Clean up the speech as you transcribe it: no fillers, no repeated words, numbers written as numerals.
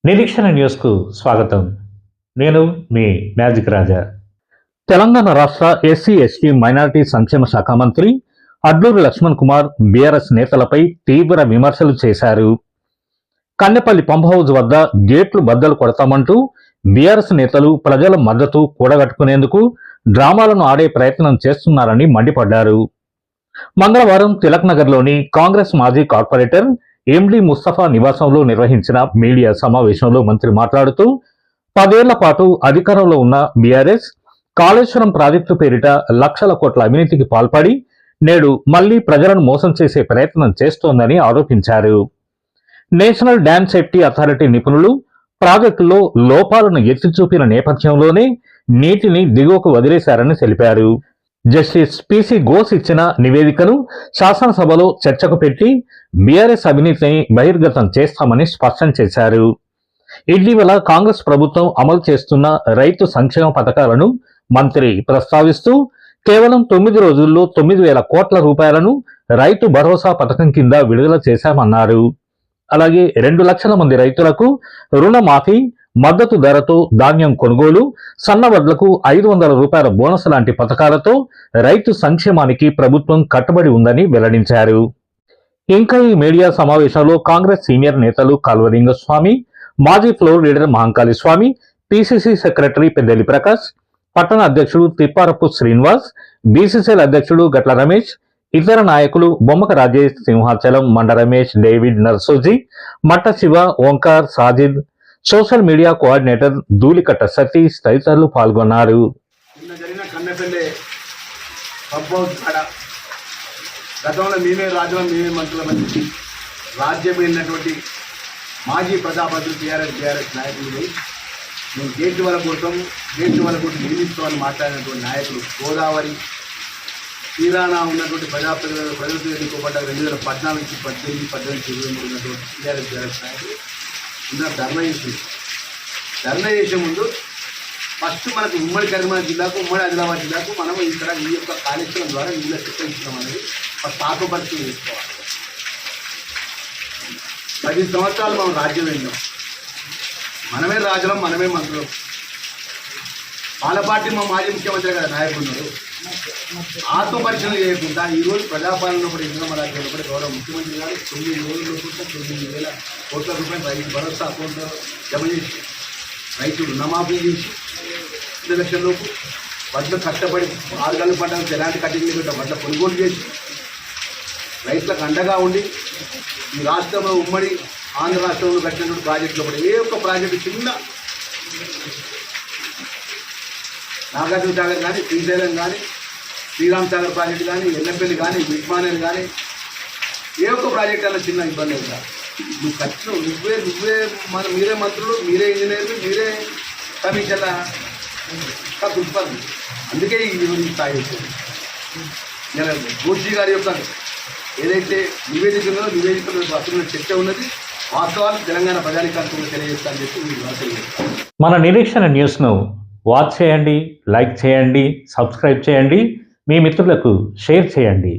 నిరీక్షణ న్యూస్కు స్వాగతం. నేను మీ మ్యాజిక్ రాజా. తెలంగాణ రాష్ట్ర ఎస్సీ ఎస్టీ మైనారిటీ సంక్షేమ శాఖ మంత్రి అడ్లూరి లక్ష్మణ్ కుమార్ బీఆర్ఎస్ నేతలపై తీవ్ర విమర్శలు చేశారు. కన్నెపల్లి పంప్ హౌజ్ వద్ద గేట్లు బద్దలు కొడతామంటూ బీఆర్ఎస్ నేతలు ప్రజల మద్దతు కూడగట్టుకునేందుకు డ్రామాలను ఆడే ప్రయత్నం చేస్తున్నారని మండిపడ్డారు. మంగళవారం తిలక్ నగర్లోని కాంగ్రెస్ మాజీ కార్పొరేటర్ ఎండి ముస్తఫా నివాసంలో నిర్వహించిన మీడియా సమావేశంలో మంత్రి మాట్లాడుతూ 10 ఏళ్ల పాటు అధికారంలో ఉన్న బీఆర్ఎస్ కాళేశ్వరం ప్రాజెక్టు పేరిట లక్షల కోట్ల అవినీతికి పాల్పడి నేడు మళ్లీ ప్రజలను మోసం చేసే ప్రయత్నం చేస్తోందని ఆరోపించారు. నేషనల్ డ్యామ్ సేఫ్టీ అథారిటీ నిపుణులు ప్రాజెక్టులో లోపాలను ఎత్తి చూపిన నేపథ్యంలోనే నీటిని దిగువకు వదిలేశారని తెలిపారు. జస్టిస్ పిసి ఘోష్ ఇచ్చిన నివేదికను శాసనసభలో చర్చకు పెట్టి బీఆర్ఎస్ అవినీతిని బహిర్గతం చేస్తామని స్పష్టం చేశారు. ఇటీవల కాంగ్రెస్ ప్రభుత్వం అమలు చేస్తున్న రైతు సంక్షేమ పథకాలను మంత్రి ప్రస్తావిస్తూ కేవలం 9 రోజుల్లో 9,000 కోట్ల రూపాయలను రైతు భరోసా పథకం కింద విడుదల చేశామన్నారు. అలాగే 2 లక్షల మంది రైతులకు రుణమాఫీ, మద్దతు ధరతో ధాన్యం కొనుగోలు, సన్నవడ్లకు 500 రూపాయల బోనస్ లాంటి పథకాలతో రైతు సంక్షేమానికి ప్రభుత్వం కట్టుబడి ఉందని వెల్లడించారు. ఇంకా ఈ మీడియా సమావేశంలో కాంగ్రెస్ సీనియర్ నేతలు కాల్వలింగస్వామి, మాజీ ఫ్లోర్ లీడర్ మహంకాళి స్వామి, పిసిసి సెక్రటరీ పెద్దెల్లి ప్రకాష్, పట్టణ అధ్యక్షుడు తిప్పారపు శ్రీనివాస్, బీసీసీఎల్ అధ్యక్షుడు గట్ల రమేష్, ఇతర నాయకులు బొమ్మక రాజేష్, సింహాచలం, మండ రమేష్, డేవిడ్, నర్సోజీ, మట్ట Shiva, Omkar, Sajid, social media coordinator Dhulikatta Satish తదితరులు పాల్గొన్నారు. గతంలో మేమే రాజ్యం మేమే మంత్రులమని రాజ్యం వెళ్ళినటువంటి మాజీ ప్రజాపతులు టీఆర్ఎస్ నాయకులు మేము గేట్ వల్ల కొడతాము, గేట్ వల్ల కొట్టి నిర్మిస్తామని మాట్లాడినటువంటి నాయకులు గోదావరి తీరానా ఉన్నటువంటి ప్రజలతో ఎన్నుకోబడ్డ 2014 నుంచి 18, 23 ఉన్నటువంటి టీఆర్ఎస్ నాయకులు ఉన్న ధర్నా చేసే ముందు ఫస్ట్ మనకు ఉమ్మడి కరీంనగర్ జిల్లాకు, ఉమ్మడి ఆదిలాబాద్ జిల్లాకు మనం ఇక్కడ ఈ యొక్క కాళేశ్వరం ద్వారా నీళ్ళ చిత్రించడం అనేది ఫస్ట్ ఆత్మపరిచయం చేసుకోవాలి. 10 సంవత్సరాలు మనం రాజ్యం వెళ్ళాం, మనమే రాజులం, మనమే మంత్రులం. వాళ్ళ పార్టీ మా మాజీ ముఖ్యమంత్రి కదా నాయకులు ఉన్నారు. ఆత్మపరిచయం చేయకుండా ఈరోజు ప్రజాపాలన కూడా ఇంద్రమ రాజ్యంలో కూడా గౌరవ ముఖ్యమంత్రి గారు 9 రోజుల్లో కూడా 9,000 కోట్ల రూపాయలు రైతు భరోసా అకౌంట్లో జమ చేసి, రైతు రుణమాఫీ చేసి 2 లక్షల లోపు వడ్లు కష్టపడి 6 గంటల పంటకు ఎలాంటి కటింగ్ లేకుండా వడ్ల కొనుగోలు చేసి రైతులకు అండగా ఉండి ఈ రాష్ట్రంలో ఉమ్మడి ఆంధ్ర రాష్ట్రంలో కట్టినటువంటి ప్రాజెక్టులో కూడా ఏ ఒక్క ప్రాజెక్టు చిన్న నాగార్జున సాగర్ కానీ, శ్రీశైలం కానీ, శ్రీరామ్ సాగర్ ప్రాజెక్టు కానీ, ఎల్లంపల్లి కానీ, విస్మానేర్ కానీ ఏ ఒక్క ప్రాజెక్ట్ అలా చిన్న ఇబ్బంది అవుతా నువ్వు ఖర్చు నువ్వే మీరే మంత్రులు, మీరే ఇంజనీర్లు, మీరే కమిషన్ల ఉత్పత్తి. అందుకే ఈ స్థాయి వచ్చింది. ఘోషి గారి యొక్క ఏదైతే నివేదికలో అసలు చర్చ ఉన్నది, వాస్తవాలు తెలంగాణ ప్రజానికాంతంలో తెలియజేస్తానని చెప్పి మీరు తెలియజేస్తారు. మన నిరీక్షణ న్యూస్ను వాచ్ చేయండి, లైక్ చేయండి, సబ్స్క్రైబ్ చేయండి, మీ మిత్రులకు షేర్ చేయండి.